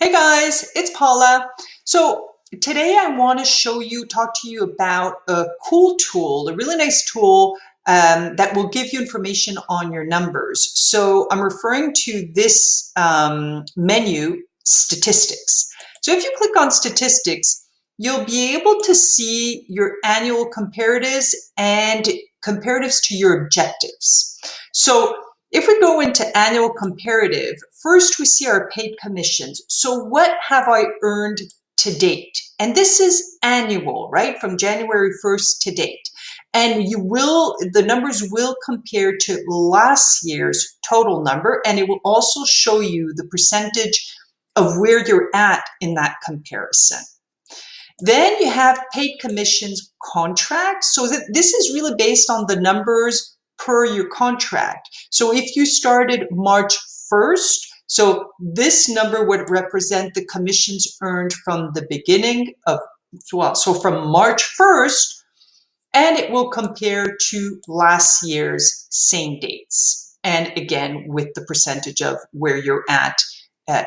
Hey guys, it's Paula. So today I want to talk to you about a cool tool, a really nice tool that will give you information on your numbers. So I'm referring to this menu, statistics. So if you click on statistics, you'll be able to see your annual comparatives and comparatives to your objectives. So if we go into annual comparative, first we see our paid commissions. So what have I earned to date? And this is annual, right? From January 1st to date. And the numbers will compare to last year's total number, and it will also show you the percentage of where you're at in that comparison. Then you have paid commissions contract. So this is really based on the numbers per your contract. So if you started March 1st, so this number would represent the commissions earned from the beginning of, so from March 1st, and it will compare to last year's same dates. And again, with the percentage of where you're at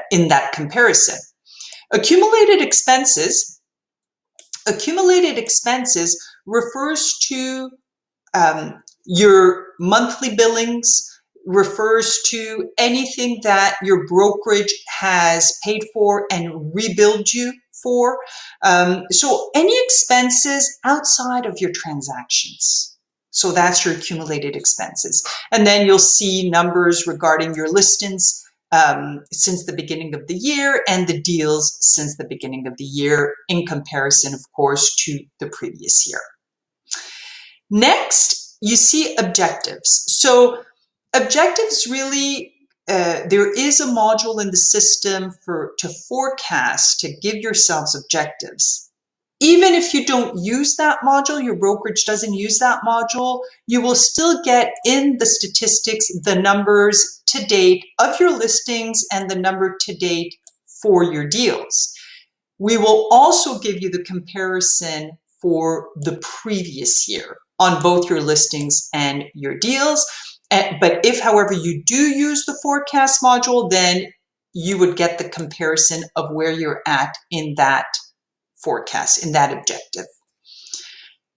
in that comparison. Accumulated expenses refers to your monthly billings, refers to anything that your brokerage has paid for and rebilled you for. So any expenses outside of your transactions. So that's your accumulated expenses. And then you'll see numbers regarding your listings since the beginning of the year and the deals since the beginning of the year in comparison, of course, to the previous year. Next, you see objectives. So objectives really, there is a module in the system to forecast, to give yourselves objectives. Even if you don't use that module, your brokerage doesn't use that module, you will still get in the statistics the numbers to date of your listings and the number to date for your deals. We will also give you the comparison for the previous year on both your listings and your deals. But if, however, you do use the forecast module, then you would get the comparison of where you're at in that forecast, in that objective.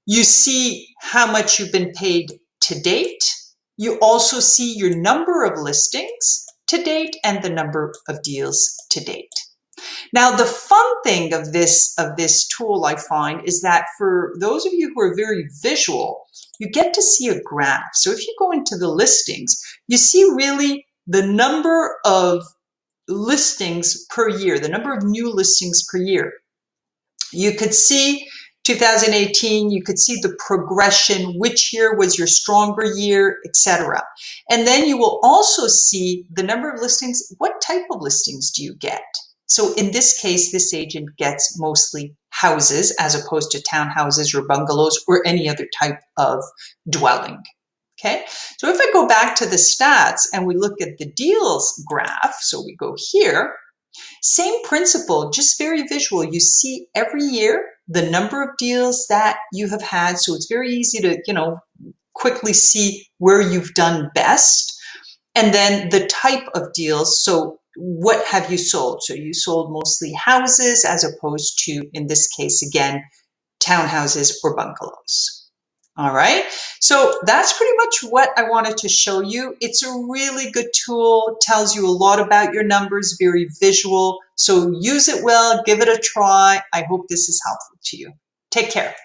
You see how much you've been paid to date. You also see your number of listings to date and the number of deals to date. Now, the fun thing of this tool, I find, is that for those of you who are very visual, you get to see a graph. So if you go into the listings, you see really the number of listings per year, the number of new listings per year. You could see 2018, you could see the progression, which year was your stronger year, etc. And then you will also see the number of listings. What type of listings do you get? So in this case, this agent gets mostly houses as opposed to townhouses or bungalows or any other type of dwelling. Okay, so if I go back to the stats and we look at the deals graph, so we go here, same principle, just very visual. You see every year the number of deals that you have had, so it's very easy to, quickly see where you've done best. And then the type of deals, so what have you sold? So you sold mostly houses as opposed to, in this case, again, townhouses or bungalows. All right, so that's pretty much what I wanted to show you. It's a really good tool, tells you a lot about your numbers, very visual. So use it well, give it a try. I hope this is helpful to you. Take care.